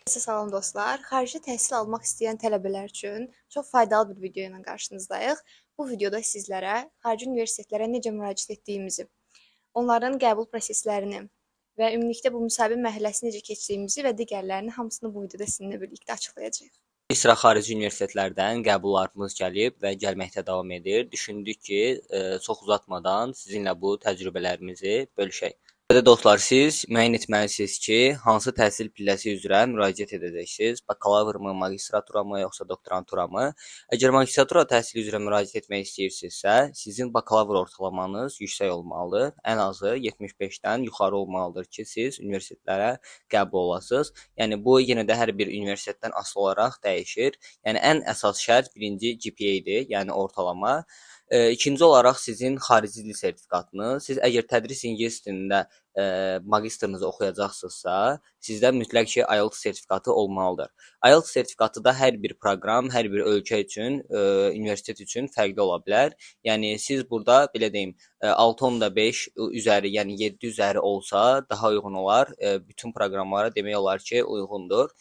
Salam dostlar. Xarici təhsil almaq istəyən tələbələr üçün çox faydalı bir video ilə qarşınızdayıq. Bu videoda sizlərə xarici universitetlərə necə müraciət etdiyimizi, onların qəbul proseslərini və ümumilikdə bu müsahibə mərhələsini necə keçdiyimizi və digərlərini hamısını bu videoda sizinlə birlikdə açıqlayacağıq. Bir sıra xarici universitetlərdən qəbullarımız gəlib və gəlməkdə davam edir. Düşündük ki, çox uzatmadan sizinlə bu təcrübələrimizi bölüşək. Burada dostlar, siz müəyyən etməlisiniz ki, hansı təhsil pilləsi üzrə müraciət edəcəksiniz? Bakalavrmı, magistraturamı, yoxsa doktoranturamı? Əgər magistratura təhsili üzrə müraciət etmək istəyirsinizsə, sizin bakalavr ortalamanız yüksək olmalıdır. Ən azı 75-dən yuxarı olmalıdır ki, siz universitetlərə qəbul olasınız. Yəni bu yenə də hər bir universitetdən asılı olaraq dəyişir. Yəni ən əsas şərt birinci GPA-dir, yəni ortalama. İkinci olaraq sizin xarici dil sertifikatınız. Siz əgər tədris ingilis dilində magistrınızı oxuyacaqsınızsa, sizdə mütləq ki, IELTS sertifikatı olmalıdır. IELTS sertifikatı da hər bir proqram, hər bir ölkə üçün, universitet üçün fərqli ola bilər. Yəni siz burada belə deyim, 6.5 üzəri, yəni 7 üzəri olsa daha uyğun olar. Bütün proqramlara demək olar ki, uyğundur.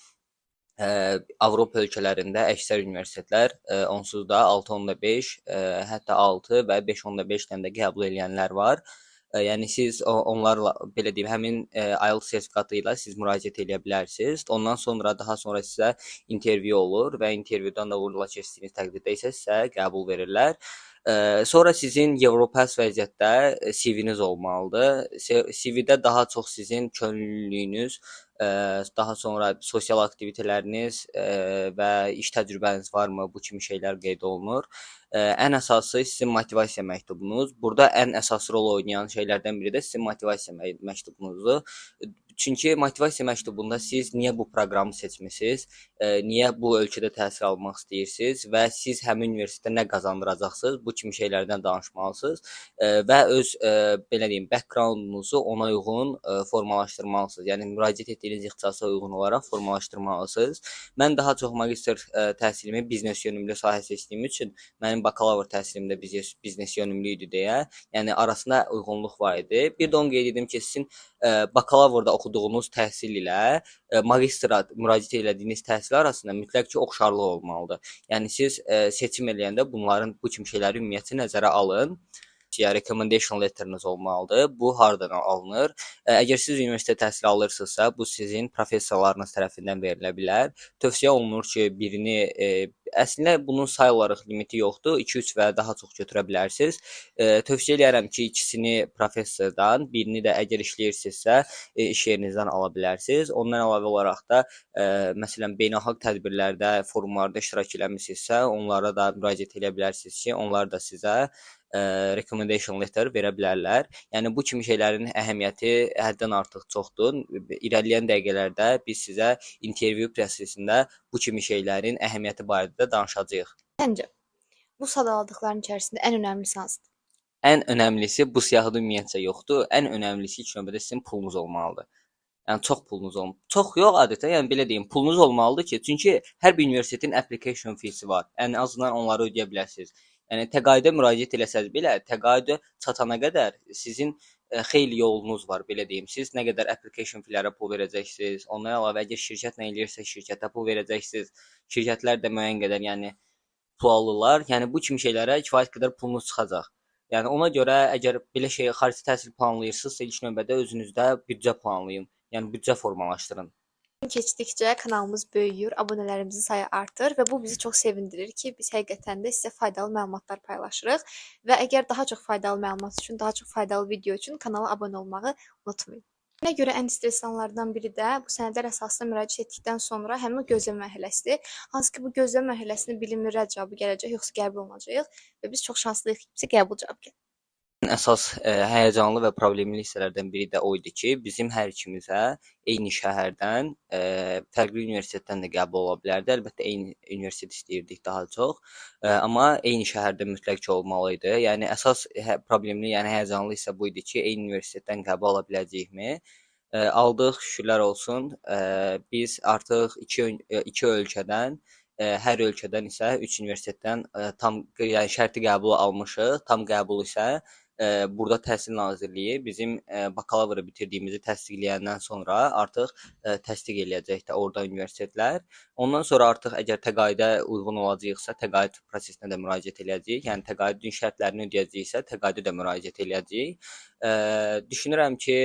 Avropa ölkələrində əksər universitetlər onsuz da 6.5, hətta 6 və 5.5-dən də qəbul edənlər var. Yəni siz onlarla belə deyim, həmin IELTS sertifikatı ilə siz müraciət edə bilərsiniz. Ondan sonra daha sonra sizə intervyu olur və intervyudan da uğurla keçdiyiniz təqdirdə isə sizə qəbul verirlər. Sonra sizin Europass vəziyyətdə CV-niz olmalıdır. CV-də daha çox sizin könüllülüyünüz, daha sonra sosial aktiviteləriniz və iş təcrübəniz varmı? Bu kimi şeylər qeyd olunur. Ən əsası sizin motivasiya məktubunuz. Burada ən əsas rol oynayan şeylərdən biri də sizin motivasiya məktubunuzdur. Çünki motivasiya məktubunda siz niyə bu proqramı seçmisiniz, niyə bu ölkədə təhsil almaq istəyirsiniz və siz həmin universitetdə nə qazandıracaqsınız, bu kimi şeylərdən danışmalısınız və öz belə deyim, backgroundunuzu ona uyğun formalaşdırmalısınız. Yəni müraciət etdiyiniz ixtisasa uyğun olaraq formalaşdırmalısınız. Mən daha çox magistr təhsilimi biznes yönümlü sahə seçdiyim üçün mənim bakalavr təhsilim də biznes yönümlü idi deyə, yəni arasında uyğunluq var idi. Bir də onu qeyd edim ki, sizin bakalavrda oxuduğunuz təhsil ilə magistra müraciət etdiyiniz təhsil arasında mütləq ki, oxşarlıq olmalıdır. Yəni siz seçim eləyəndə bunların bu kimi şeyləri ümumiyyətlə nəzərə alın. Recommendation letteriniz olmalıdır. Bu hardan alınır? Əgər siz universitet təhsili alırsınızsa, bu sizin professorlarınız tərəfindən verilə bilər. Tövsiyə olunur ki, birini əslində bunun sayılaraq limiti yoxdur. 2-3 və daha çox götürə bilərsiniz. Tövsiyə edirəm ki, ikisini professordan, birini də əgər işləyirsinizsə, iş yerinizdən ala bilərsiniz. Ondan əlavə olaraq da məsələn beynəlxalq tədbirlərdə, forumlarda iştirak eləmisinizsə, onlara da müraciət edə bilərsiniz ki, onlar da sizə recommendation letter verə bilərlər. Yəni bu kimi şeylərin əhəmiyyəti həddən artıq çoxdur. İrəliyən dəqiqələrdə biz sizə intervyu prosesində bu kimi şeylərin əhəmiyyəti barədə danışacağıq. Səncə, bu sadaladıqların içərisində ən önəmlisi hansıdır? Ən önəmlisi bu siyahıda ümumiyyətcə yoxdur. Ən önəmlisi ilk növbədə sizin pulunuz olmalıdır. Yəni çox pulunuz olmalıdır. Çox yox adətən, yəni belə deyim, pulunuz olmalıdır ki, çünki hər bir universitetin application feesi var. Ən azından onları ödəyə bilərsiniz. Yəni təqaüdə müraciət eləsəz belə, təqaüdə çatana qədər sizin xeyli yolunuz var, belə deyim. Siz nə qədər application feelərə pul verəcəksiniz. Ondan əlavə əgər şirkətlə eləyirsə, şirkətə pul verəcəksiniz. Şirkətlər də müəyyən qədər, yəni pul alırlar. Yəni bu kimi şeylərə kifayət qədər pulunuz çıxacaq. Yəni ona görə əgər belə şey xarici təhsil planlayırsınızsa, ilk növbədə özünüzdə büdcə planlayın. Yəni büdcə formalaşdırın. Gün keçdikcə kanalımız böyüyür, abunələrimizin sayı artır və bu bizi çox sevindirir ki, biz həqiqətən də sizə faydalı məlumatlar paylaşırıq və əgər daha çox faydalı məlumat üçün, daha çox faydalı video üçün kanala abunə olmağı unutmayın. Mənə görə ən stresli anlardan biri də bu sənədlər əsasında müraciət etdikdən sonra həmin o gözləmə mərhələsidir. Hansı ki, bu gözləmə mərhələsində bilinmir rədd cavabı gələcək, yoxsa qəbul olunacağıq və biz çox şanslıyıq ki, bizə qəbul cavabı gəlir. Əsas həyəcanlı və problemli hissələrdən biri də o idi ki, bizim hər ikimizə eyni şəhərdən fərqli universitetdən də qəbul ola bilərdi. Əlbəttə eyni universitet istəyirdik daha çox, amma eyni şəhərdə mütləq ki olmalı idi. Yəni əsas problemli, yəni həyəcanlı hissə bu idi ki, eyni universitetdən qəbul ala biləcəyikmi? Aldıq, şükürlər olsun. Biz artıq iki ölkədən, hər ölkədən isə 3 universitetdən tam, yəni şərti qəbulu almışıq. Tam qəbul isə burada Təhsil Nazirliyi bizim bakalavr bitirdiyimizi təsdiqləyəndən sonra artıq təsdiq eləyəcək də orada universitetlər. Ondan sonra artıq əgər təqaüdə uyğun olacaqsa, təqaüd prosesinə də müraciət eləyəcəyik. Yəni təqaüdün şərtlərini ödəyəcəksə, təqaüdə də müraciət eləyəcəyik. Düşünürəm ki,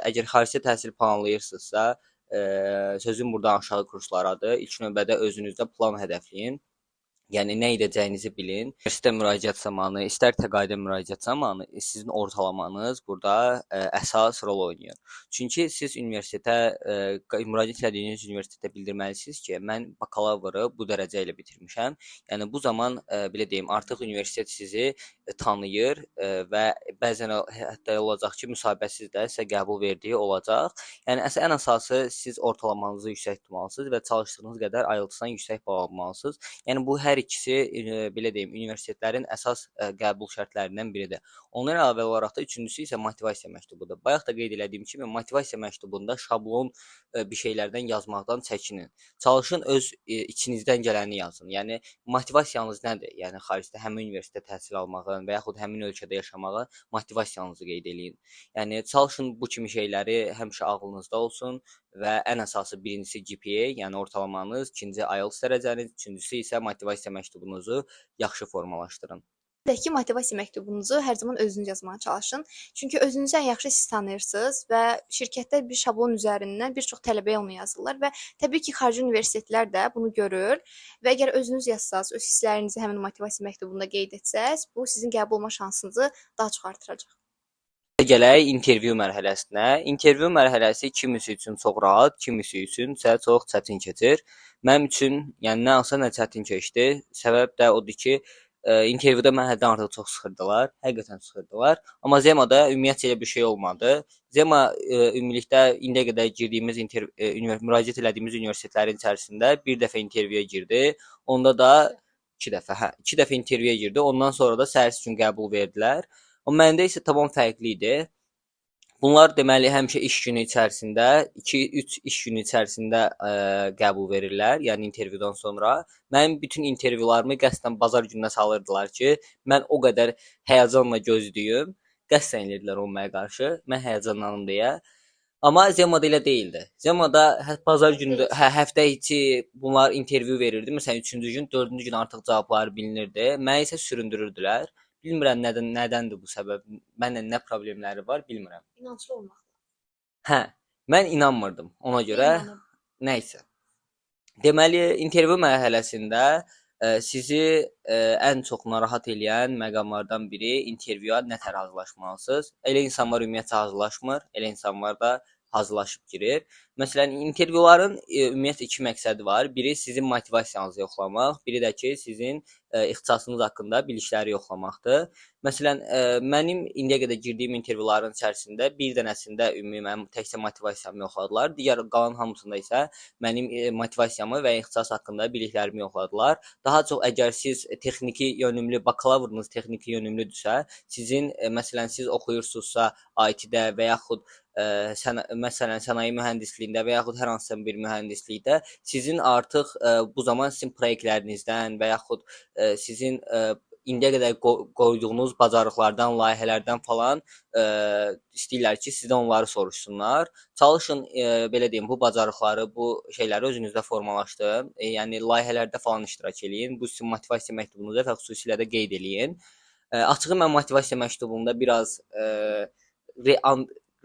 əgər xarici təhsil planlayırsınızsa, sözüm buradan aşağı kurslarıdır. İlk növbədə özünüzdə plan hədəfləyin. Yəni nə edəcəyinizi bilin. Universitetə müraciət zamanı, istər təqaüdə müraciət zamanı sizin ortalamanız burada əsas rol oynayır. Çünki siz universitetə müraciət etdiyiniz universitetə bildirməlisiniz ki, mən bakalavru bu dərəcə ilə bitirmişəm. Yəni bu zaman belə deyim, artıq universitet sizi tanıyır və bəzən hətta olacaq ki, müsahibəsiz də sizə qəbul verdiyi olacaq. Yəni ən əsası siz ortalamanızı yüksək tutmalısınız və çalışdığınız qədər IELTS-dan yüksək bal almalısınız. Yəni bu hər ikisi belə deyim, universitetlərin əsas qəbul şərtlərindən biridir. Ondan əlavə olaraq da üçüncüsü isə motivasiya məktubudur. Bayaq da qeyd etdiyim kimi motivasiya məktubunda şablon bir şeylərdən yazmaqdan çəkinin. Çalışın öz içinizdən gələni yazın. Yəni motivasiyanız nədir? Yəni xaricdə həmin universitetdə təhsil almağın və yaxud həmin ölkədə yaşamağa motivasiyanızı qeyd eləyin. Yəni çalışın bu kimi şeyləri həmişə ağlınızda olsun və ən əsası birincisi GPA, yəni ortalamanız, ikinci IELTS dərəcəniz, üçüncüsü isə motivasiya məktubunuzu yaxşı formalaşdırın. Bir də ki, motivasiya məktubunuzu hər zaman özünüz yazmağa çalışın. Çünki özünüzü ən yaxşı siz tanıyırsınız və şirkətlər bir şablon üzərindən bir çox tələbəyə onu yazırlar və təbii ki, xarici universitetlər də bunu görür və əgər özünüz yazsaz, öz hisslərinizi həmin motivasiya məktubunda qeyd etsəz, bu sizin qəbul olma şansınızı daha çox artıracaq. Gələk intervyu mərhələsinə. İntervyu mərhələsi kimisi üçün çox rahat, kimisi üçün isə çox çətin keçir. Mənim üçün, yəni nə olsa nə çətin keçdi. Səbəb də odur ki, intervyuda mən həddən artıq çox sıxırdılar, həqiqətən sıxırdılar. Amma Zemada ümumiyyətlə elə bir şey olmadı. Zema ümumilikdə indiyə qədər girdiyimiz müraciət etdiyimiz universitetlərin içərisində bir dəfə intervyuya girdi. Onda da iki dəfə intervyuya girdi. Ondan sonra da səhər üçün qəbul verdilər. Amma məndə isə tamam fərqli idi. Bunlar deməli həmişə iş günü içərisində, 2-3 iş günü içərisində qəbul verirlər, yəni intervyudan sonra. Mənim bütün intervyularımı qəsdən bazar gününə salırdılar ki, mən o qədər həyəcanla gözləyim. Qəsdən edirdilər olmaya qarşı, mən həyəcanlanım deyə. Amma Zemada elə deyildi. Zemada bazar günü, həftə içi bunlar intervyu verirdi. Məsələn, 3-cü gün, 4-cü gün artıq cavabları bilinirdi. Məni isə süründürürdülər. Bilmirəm nədəndir bu səbəb. Mənlə nə problemləri var, bilmirəm. İnanclı olmaq. Hə, mən inanmırdım ona görə. Nəysə. Deməli, intervyu mərhələsində sizi ən çox narahat eləyən məqamlardan biri intervyuya nətər hazırlaşmalısınız. Elə insanlar ümumiyyətlə hazırlaşmır, elə insanlar da hazırlaşıb girir. Məsələn, intervyuların ümumiyyətlə iki məqsədi var. Biri sizin motivasiyanızı yoxlamaq, biri də ki, sizin ixtisasınız haqqında bilikləri yoxlamaqdır. Məsələn, mənim indiyə qədər girdiyim intervyuların içərisində bir dənəsində ümumi mənim təkcə motivasiyamı yoxladılar. Digər qalan hamısında isə mənim motivasiyamı və ixtisas haqqında biliklərimi yoxladılar. Daha çox əgər siz texniki yönümlü, bakalavrınız texniki yönümlüdürsə, sizin məsələn siz oxuyursunuzsa IT-də və yaxud məsələn sənaye mühəndisliyində və yaxud hər hansısa bir mühəndislikdə sizin artıq bu zaman sizin proyektlərinizdən və yaxud sizin indiyə qədər qoyduğunuz bacarıqlardan, layihələrdən falan istəyirlər ki, sizdən onları soruşsunlar. Çalışın belə deyim, bu bacarıqları, bu şeyləri özünüzdə formalaşdırın. Yəni layihələrdə falan iştirak eləyin. Bu sizin motivasiya məktubunuzda və xüsusilə də qeyd eləyin. Açığı mən motivasiya məktubumda biraz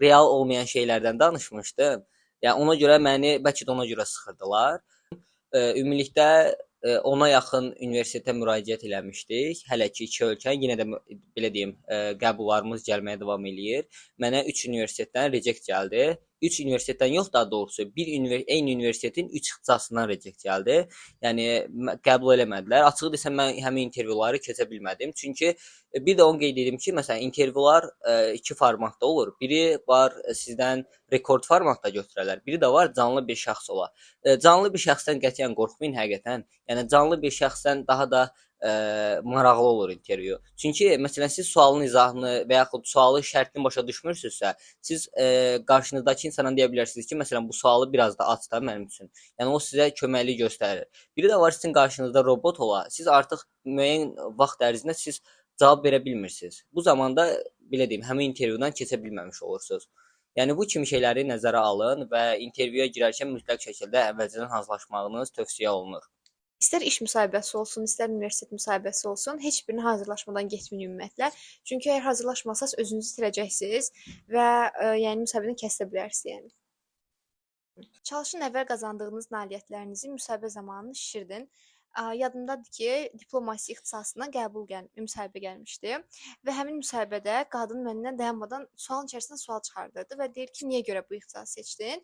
real olmayan şeylərdən danışmışdım. Yəni ona görə məni bəlkə də ona görə sıxırdılar. Ümumilikdə ona yaxın universitetə müraciət eləmişdik. Hələ ki 2 ölkə, yenə də belə deyim, qəbullarımız gəlməyə davam eləyir. Mənə 3 universitetdən reject gəldi. 3 universitetdən yox, daha doğrusu eyni universitetin 3 ixtisasından reject gəldi. Yəni qəbul eləmədilər. Açığı desəm mən həmin intervyuları keçə bilmədim. Çünki bir də onu qeyd edim ki, məsələn, intervyular iki formatda olur. Biri var sizdən rekord formatda götürərlər. Biri də var canlı bir şəxs ola. Canlı bir şəxsdən qətiyyən qorxmayın həqiqətən. Yəni canlı bir şəxsdən daha da maraqlı olur intervyu. Çünki məsələn siz sualın izahını və yaxud sualı şərtini başa düşmürsünüzsə, siz qarşınızdakı insana deyə bilərsiniz ki, məsələn bu sualı biraz da aç da mənim üçün. Yəni o sizə köməklik göstərir. Biri də var sizin qarşınızda robot ola. Siz artıq müəyyən vaxt ərzində siz cavab verə bilmirsiniz. Bu zamanda belə deyim, həmin intervyudan keçə bilməmiş olursunuz. Yəni bu kimi şeyləri nəzərə alın və intervyuya girərkən mütləq şəkildə əvvəlcədən hazırlaşmağınız tövsiyə olunur. İstər iş müsahibəsi olsun, istər universitet müsahibəsi olsun, heç birinə hazırlaşmadan getməyin ümumiyyətlə. Çünki əgər hazırlaşmasanız özünüzü itirəcəksiniz və yəni müsahibəni kəsə bilərsiniz yəni. Çalışın əvvəl qazandığınız nailiyyətlərinizi müsahibə zamanı şişirdin. Yadımdadır ki, diplomasiya ixtisasına müsahibə gəlmişdi və həmin müsahibədə qadın məndən dayanmadan sualın içərisindən sual çıxardırdı və deyir ki, niyə görə bu ixtisası seçdin?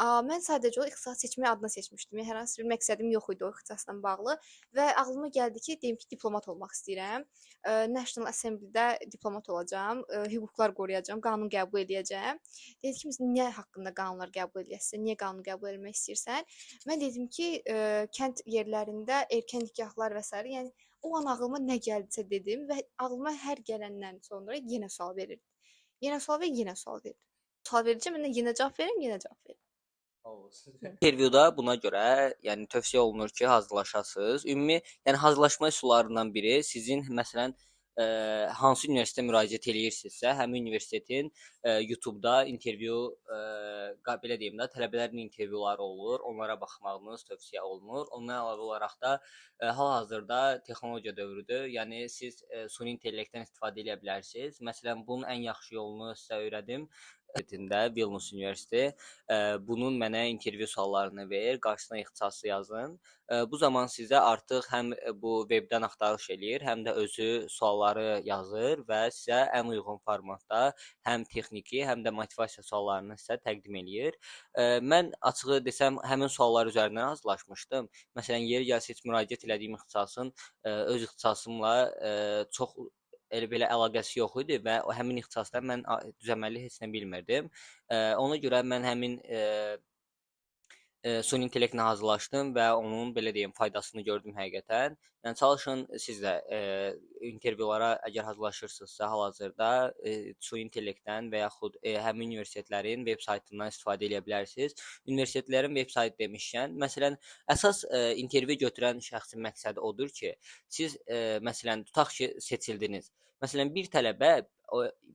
Mən sadəcə o ixtisası seçmək adına seçmişdim. Yəni, hər hansı bir məqsədim yox idi o ixtisasla bağlı və ağlıma gəldi ki, deyim ki, diplomat olmaq istəyirəm. National Assembly-də diplomat olacağam, hüquqlar qoruyacağam, qanun qəbul edəcəm. Dedi ki, niyə haqqında qanunlar qəbul edəsən, niyə qanun qəbul etmək istəyirsən? Mən dedim ki, kənd yerlərində erkən nikahlar və s. yəni o an ağlıma nə gəldisə dedim və ağlıma hər gələndən sonra yenə sual verirdim. Yenə sual və yenə sual verirdim. Sual verəcəm, mən yenə cavab verirəm, yenə cavab verirəm. İntervyuda buna görə, yəni tövsiyə olunur ki, hazırlaşasınız. Ümumi, yəni hazırlaşma üsullarından biri sizin məsələn hansı universitetə müraciət eləyirsinizsə, həmin universitetin YouTube-da intervyu belə deyim də, tələbələrin intervyuları olur. Onlara baxmağınız tövsiyə olunur. Ondan əlavə olaraq da hal-hazırda texnologiya dövrüdür. Yəni siz süni intellektdən istifadə edə bilərsiniz. Məsələn, bunun ən yaxşı yolunu sizə öyrədim. Vilnius Universiteti bunun mənə intervyu suallarını ver, qarşısına ixtisası yazın. Bu zaman sizə artıq həm bu webdən axtarış eləyir, həm də özü sualları yazır və sizə ən uyğun formatda həm texniki, həm də motivasiya suallarını sizə təqdim eləyir. Mən açığı desəm, həmin suallar üzərindən hazırlaşmışdım. Məsələn, yeri gəlsə heç müraciət elədiyim ixtisasın öz ixtisasımla çox elə belə əlaqəsi yox idi və həmin ixtisasda mən düzəməli heç nə bilmirdim. Ona görə mən həmin süni intellektlə hazırlaşdım və onun belə deyim faydasını gördüm həqiqətən. Yəni çalışın siz də intervyulara əgər hazırlaşırsınızsa hal-hazırda süni intellektdən və yaxud həmin universitetlərin veb saytından istifadə edə bilərsiniz. Universitetlərin veb saytı demişkən, məsələn, əsas intervyu götürən şəxsin məqsədi odur ki, siz məsələn tutaq ki, seçildiniz. Məsələn, bir tələbə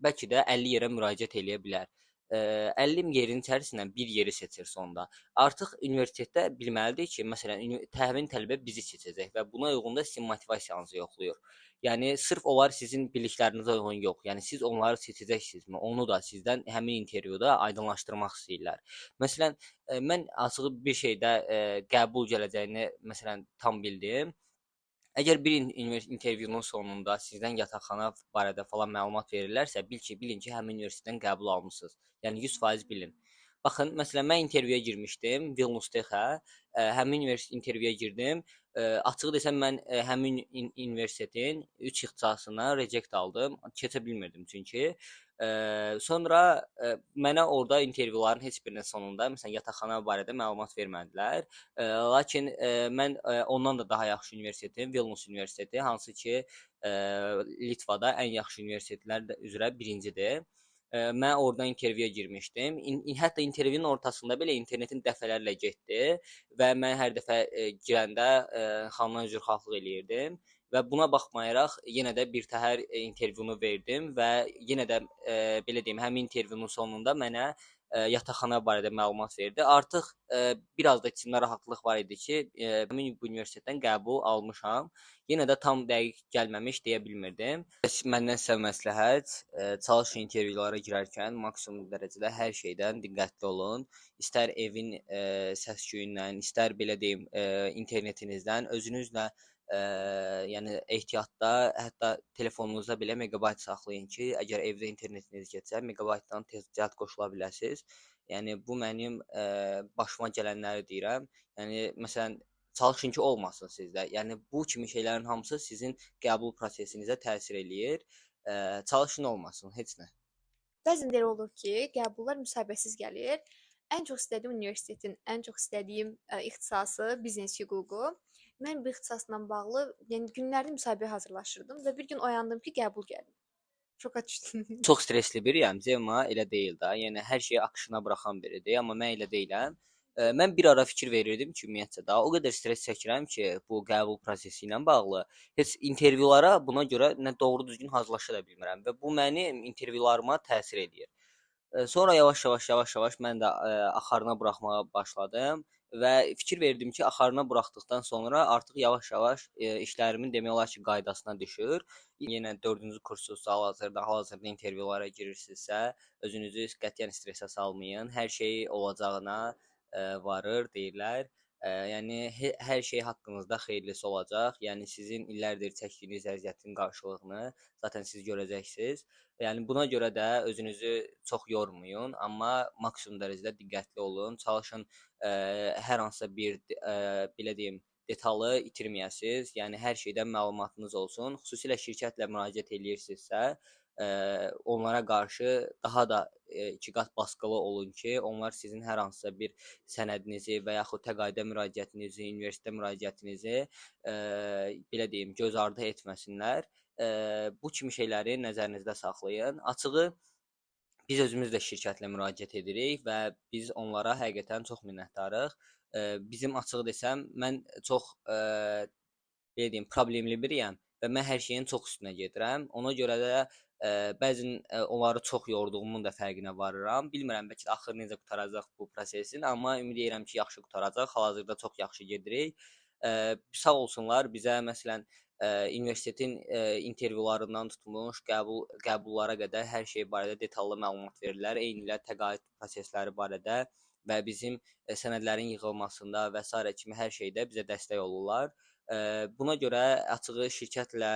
bəlkə də 50 yerə müraciət eləyə bilər. 50 yerin içərisindən bir yeri seçir sonda. Artıq universitetdə bilməlidir ki, məsələn, həmin tələbə bizi seçəcək və buna uyğun da sizin motivasiyanızı yoxlayır. Yəni sırf onlar sizin biliklərinizə uyğun yox, yəni siz onları seçəcəksinizmi? Onu da sizdən həmin intervyuda aydınlaşdırmaq istəyirlər. Məsələn, mən açığı bir şeydə qəbul gələcəyini məsələn tam bildim. Əgər bir intervyunun sonunda sizdən yataqxana barədə falan məlumat verirlərsə, bilin ki, həmin universitetdən qəbul almısınız. Yəni 100% bilin. Baxın, məsələn, mən intervyuya girmişdim, Vilnius TX-ə, həmin intervyuya girdim. Açığı desəm, mən həmin universitetin 3 ixtisasına reject aldım, keçə bilmirdim çünki. Sonra mənə orada intervyuların heç birinin sonunda, məsələn, yataqxana barədə məlumat vermədilər. Lakin mən ondan da daha yaxşı universitetin, Vilnius Universiteti, hansı ki Litvada ən yaxşı universitetlər üzrə birincidir. Mən oradan intervyuya girmişdim. Hətta intervyunun ortasında belə internetin dəfələrlə getdi və mən hər dəfə girəndə xanımdan üzrxahlıq eləyirdim və buna baxmayaraq yenə də birtəhər intervyunu verdim və yenə də belə deyim, həmin intervyunun sonunda mənə yataqxana barədə məlumat verdi. Artıq biraz da içimdə rahatlıq var idi ki, həmin bu universitetdən qəbul almışam. Yenə də tam dəqiq gəlməmiş deyə bilmirdim. Məndən sizə məsləhət, çalışın intervyulara girərkən maksimum dərəcədə hər şeydən diqqətli olun. İstər evin səs-küyündən, istər belə deyim, internetinizdən özünüzlə yəni ehtiyatda, hətta telefonunuzda belə megabayt saxlayın ki, əgər evdə internetiniz getsə, megabaytdan tez cəhd qoşula biləsiniz. Yəni bu mənim başıma gələnləri deyirəm. Yəni məsələn çalışın ki, olmasın sizdə. Yəni bu kimi şeylərin hamısı sizin qəbul prosesinizə təsir eləyir. Çalışın olmasın, heç nə. Bəzən də elə olur ki, qəbullar müsahibəsiz gəlir. Ən çox istədiyim universitetin, ən çox istədiyim ixtisası biznes hüququ. Mən bu ixtisasla bağlı, yəni günlərdə müsahibəyə hazırlaşırdım və bir gün oyandım ki, qəbul gəldi. Şoka düşdüm. Çox stressli biriyəm, amma elə deyil də. Yəni hər şeyi akışına buraxan biridir, amma mən elə deyiləm. Mən bir ara fikir verirdim ki, ümumiyyətlə daha o qədər stres çəkirəm ki, bu qəbul prosesi ilə bağlı heç intervyulara buna görə nə doğru düzgün hazırlaşa da bilmirəm və bu mənim intervyularıma təsir eləyir. Sonra yavaş-yavaş mən də axarına buraxmağa başladım və fikir verdim ki, axarına buraxdıqdan sonra artıq yavaş-yavaş işlərimin demək olar ki, qaydasına düşür. Yenə 4-cü kursunuzsa, hal-hazırda intervyulara girirsinizsə, özünüzü qətiyyən stressə salmayın. Hər şey olacağına varır deyirlər. Yəni hər şey haqqınızda xeyirlisi olacaq. Yəni sizin illərdir çəkdiyiniz əziyyətin qarşılığını zaten siz görəcəksiniz. Yəni buna görə də özünüzü çox yormayın, amma maksimum dərəcədə diqqətli olun. Çalışın hər hansısa bir belə deyim, detalı itirməyəsiniz. Yəni hər şeydən məlumatınız olsun. Xüsusilə şirkətlə müraciət eləyirsinizsə, onlara qarşı daha da 2 qat baskılı olun ki, onlar sizin hər hansısa bir sənədinizi və yaxud təqaüdə müraciətinizi, universitetə müraciətinizi belə deyim, göz ardı etməsinlər. Bu kimi şeyləri nəzərinizdə saxlayın. Açığı biz özümüz də şirkətlə müraciət edirik və biz onlara həqiqətən çox minnətdarıq. Bizim açığı desəm, mən çox belə deyim, problemli biriyəm və mən hər şeyin çox üstünə gedirəm. Ona görə də bəzən onları çox yorduğumun da fərqinə varıram. Bilmirəm, bəlkə də axır necə qurtaracaq bu prosesin, amma ümid edirəm ki, yaxşı qurtaracaq. Hal-hazırda çox yaxşı gedirik. Sağ olsunlar bizə məsələn universitetin intervyularından tutmuş qəbullara qədər hər şey barədə detallı məlumat verirlər. Eynilə təqaüd prosesləri barədə və bizim sənədlərin yığılmasında və s. kimi hər şeydə bizə dəstək olurlar. Buna görə açığı şirkətlə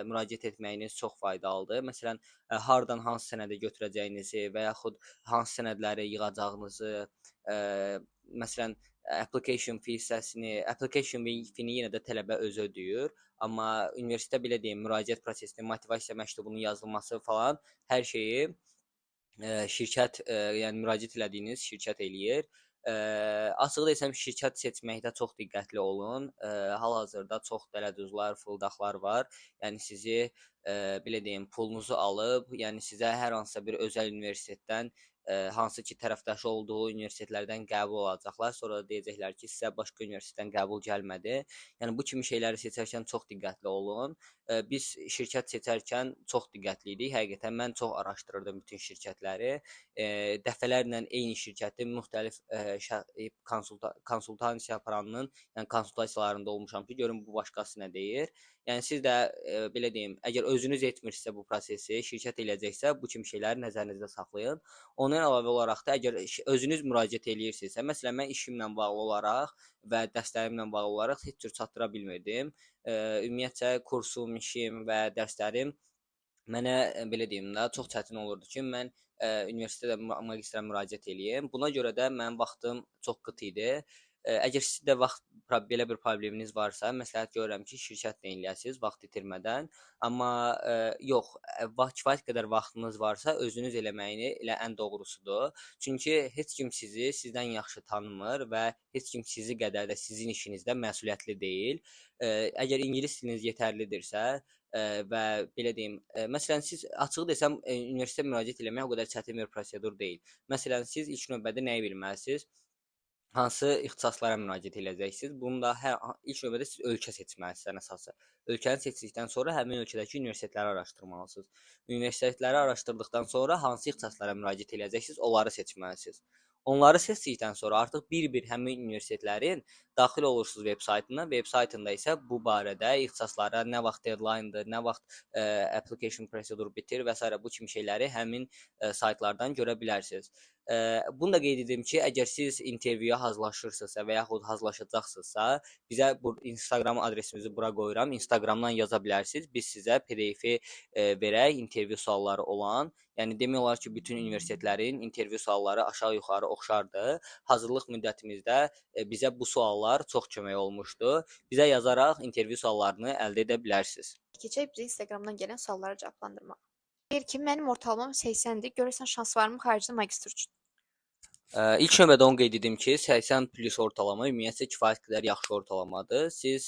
müraciət etməyiniz çox faydalıdır. Məsələn, hardan hansı sənədi götürəcəyinizi və yaxud hansı sənədləri yığacağınızı, məsələn, application fee-ni yenə də tələbə özü ödəyir. Amma universitetə belə deyim, müraciət prosesini, motivasiya məktubunun yazılması falan hər şeyi şirkət, yəni müraciət elədiyiniz şirkət eləyir. Açığı desəm şirkət seçməkdə çox diqqətli olun. Hal-hazırda çox dələduzlar, fırıldaqlar var. Yəni sizi belə deyim, pulunuzu alıb, yəni sizə hər hansısa bir özəl universitetdən hansı ki tərəfdaşı olduğu universitetlərdən qəbul alacaqlar. Sonra da deyəcəklər ki, sizə başqa universitetdən qəbul gəlmədi. Yəni bu kimi şeyləri seçərkən çox diqqətli olun. Biz şirkət seçərkən çox diqqətli idik. Həqiqətən mən çox araşdırırdım bütün şirkətləri. Dəfələrlə eyni şirkətin müxtəlif konsultasiya aparanının, yəni konsultasiyalarında olmuşam ki, görün bu başqası nə deyir. Yəni siz də belə deyim, əgər özünüz etmirsinizsə bu prosesi, şirkət eləyəcəksə bu kimi şeyləri nəzərinizdə saxlayın. Ondan əlavə olaraq da əgər özünüz müraciət eləyirsinizsə, məsələn mən işimlə bağlı olaraq və dərslərimlə bağlı olaraq heç cür çatdıra bilmirdim. Ümumiyyətcə kursum, işim və dərslərim mənə belə deyim də çox çətin olurdu ki, mən universitetə magistra müraciət eləyim. Buna görə də mənim vaxtım çox qıt idi. Əgər sizdə belə bir probleminiz varsa, məsləhət görürəm ki, şirkətlə eləyəsiniz vaxt itirmədən. Amma yox, kifayət qədər vaxtınız varsa, özünüz eləməyini elə ən doğrusudur. Çünki heç kim sizi sizdən yaxşı tanımır və heç kim sizi qədər də sizin işinizdə məsuliyyətli deyil. Əgər ingilis diliniz yetərlidirsə və belə deyim, məsələn siz açığı desəm universitetə müraciət etmək o qədər çətin bir prosedur deyil. Məsələn siz ilk növbədə nəyi bilməlisiniz? Hansı ixtisaslara müraciət edəcəksiniz? Bunu da ilk növbədə siz ölkə seçməlisiniz ən əsası. Ölkəni seçdikdən sonra həmin ölkədəki universitetləri araşdırmalısınız. Universitetləri araşdırdıqdan sonra hansı ixtisaslara müraciət edəcəksiniz, onları seçməlisiniz. Onları seçdikdən sonra artıq bir-bir həmin universitetlərin daxil olursunuz veb-saytına. Veb-saytında isə bu barədə ixtisaslara nə vaxt deadline-dır, nə vaxt application procedure bitir və s. bu kimi şeyləri həmin saytlardan görə bilərsiniz. Bunu da qeyd edim ki, əgər siz intervyuya hazırlaşırsınızsa və yaxud hazırlaşacaqsınızsa, bizə Instagram adresimizi bura qoyuram. Instagramdan yaza bilərsiniz. Biz sizə PDF-i verək, intervyu sualları olan. Yəni demək olar ki, bütün universitetlərin intervyu sualları aşağı-yuxarı oxşardır. Hazırlıq müddətimizdə bizə bu suallar çox kömək olmuşdu. Bizə yazaraq intervyu suallarını əldə edə bilərsiniz. Keçək bizə Instagramdan gələn sualları cavablandırmağa. Deyir ki, mənim ortalamam 80-dir. Görürsən şans varmı xaricdə magistr üçün? İlk növbədə onu qeyd edim ki, 80+ ortalama ümumiyyətcə kifayət qədər yaxşı ortalamadır. Siz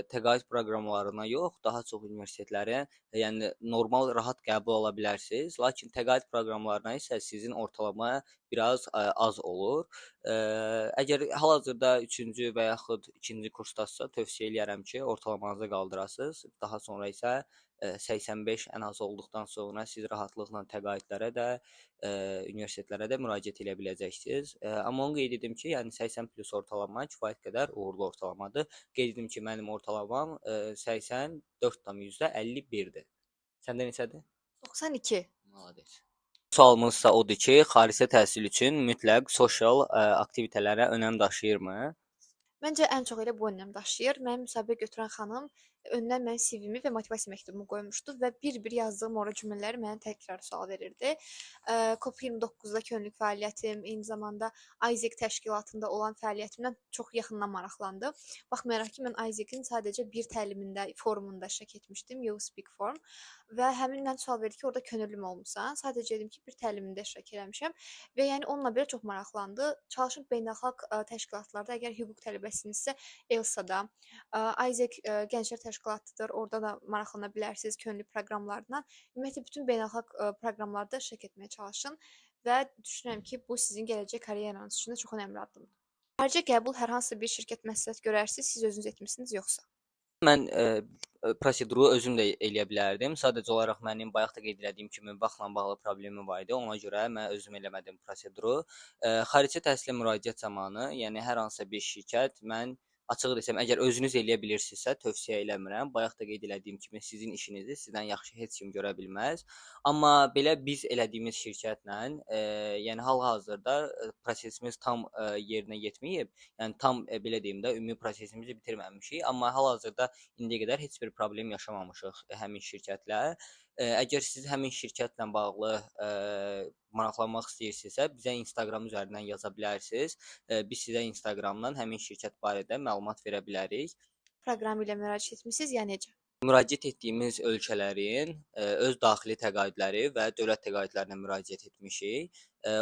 təqaüd proqramlarına yox, daha çox universitetlərə, yəni normal rahat qəbul ola bilərsiniz. Lakin təqaüd proqramlarına isə sizin ortalama biraz az olur. Əgər hal-hazırda 3-cü və yaxud 2-ci kursdasınızsa, tövsiyə eləyərəm ki, ortalamanızı qaldırasınız. Daha sonra isə 85 ən az olduqdan sonra siz rahatlıqla təqaüdlərə də universitetlərə də müraciət edə biləcəksiniz. Amma onu qeyd edim ki, yəni 80+ ortalama kifayət qədər uğurlu ortalamadır. Qeyd edim ki, mənim ortalamam 84,51-dir. Səndə neçədir? 92. Malades. Sualımız isə odur ki, xarici təhsil üçün mütləq sosial aktivitetlərə önəm daşıyırmı? Məncə ən çox elə bu önəm daşıyır. Mənim müsahibə götürən xanım önünə mənim CV-mi və motivasiya məktubumu qoymuşdu və bir-bir yazdığım ora cümlələri mənə təkrar sual verirdi. COP29-da könüllü fəaliyyətim, eyni zamanda AIESEC təşkilatında olan fəaliyyətimdən çox yaxından maraqlandı. Baxmayaraq ki, mən AIESEC-in sadəcə bir təlimində, forumunda iştirak etmişdim, You Speak Forum və həmin mən sual verdi ki, orada könüllü mü olmusan? Sadəcə dedim ki, bir təlimində iştirak eləmişəm və yəni onunla belə çox maraqlandı. Çalışıb beynəlxalq təşkilatlarda əgər hüquq tələbəsinizsə, ELSA-da, AIESEC gənclər təşkilatıdır, orada da maraqlana bilərsiniz könüllü proqramlardan. Ümumiyyətlə bütün beynəlxalq proqramlarda iştirak etməyə çalışın və düşünürəm ki, bu sizin gələcək karyeranız üçün də çox önəmli addımdır. Xarici qəbul hər hansı bir şirkət məsləhət görərsiniz, siz özünüz etmisiniz yoxsa? Mən proseduru özüm də eləyə bilərdim. Sadəcə olaraq mənim bayaq da qeyd etdiyim kimi vaxtla bağlı problemim var idi. Ona görə mən özüm eləmədim proseduru. Xarici təhsilə müraciət zamanı, yəni hər hansısa bir şirkət mən açıq desəm, əgər özünüz eləyə bilirsinizsə, tövsiyə eləmirəm. Bayaq da qeyd etdiyim kimi sizin işinizi sizdən yaxşı heç kim görə bilməz. Amma belə biz elədiyimiz şirkətlə, yəni hal-hazırda prosesimiz tam yerinə yetməyib. Yəni tam belə deyim də, ümumi prosesimizi bitirməmişik, amma hal-hazırda indiyə qədər heç bir problem yaşamamışıq həmin şirkətlə. Əgər siz həmin şirkətlə bağlı maraqlanmaq istəyirsinizsə, bizə Instagram üzərindən yaza bilərsiniz. Biz sizə Instagramdan həmin şirkət barədə məlumat verə bilərik. Proqram ilə müraciət etmisiniz, ya necə? Müraciət etdiyimiz ölkələrin öz daxili təqaüdləri və dövlət təqaüdlərinə müraciət etmişik.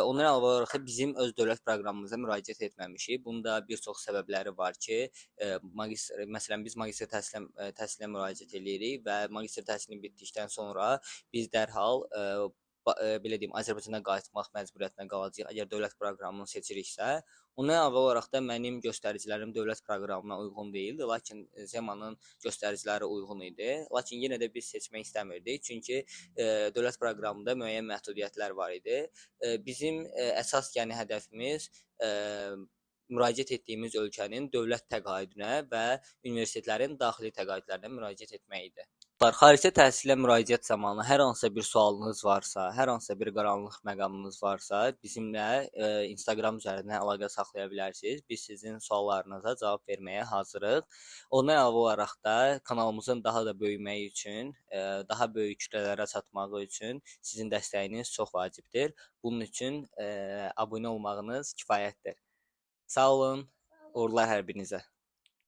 Ondan əlavə olaraq da bizim öz dövlət proqramımıza müraciət etməmişik. Bunun da bir çox səbəbləri var ki, məsələn biz magistr təhsilə müraciət edirik və magistr təhsili bitdikdən sonra biz dərhal belə deyim, Azərbaycana qayıtmaq məcburiyyətinə qalacağıq, əgər dövlət proqramını seçiriksə. Ondan əlavə olaraq da mənim göstəricilərim dövlət proqramına uyğun deyildi, lakin Zemanın göstəriciləri uyğun idi. Lakin yenə də biz seçmək istəmirdik, çünki dövlət proqramında müəyyən məhdudiyyətlər var idi. Bizim əsas yəni hədəfimiz müraciət etdiyimiz ölkənin dövlət təqaüdünə və universitetlərin daxili təqaüdlərinə müraciət etmək idi. Xarici təhsilə müraciət zamanı hər hansısa bir sualınız varsa, hər hansısa bir qaranlıq məqamınız varsa, bizimlə Instagram üzərindən əlaqə saxlaya bilərsiniz. Biz sizin suallarınıza cavab verməyə hazırıq. Ondan əlavə olaraq da kanalımızın daha da böyüməyi üçün, daha böyük kütlələrə çatmağı üçün sizin dəstəyiniz çox vacibdir. Bunun üçün abunə olmağınız kifayətdir. Sağ olun, uğurlar hər birinizə.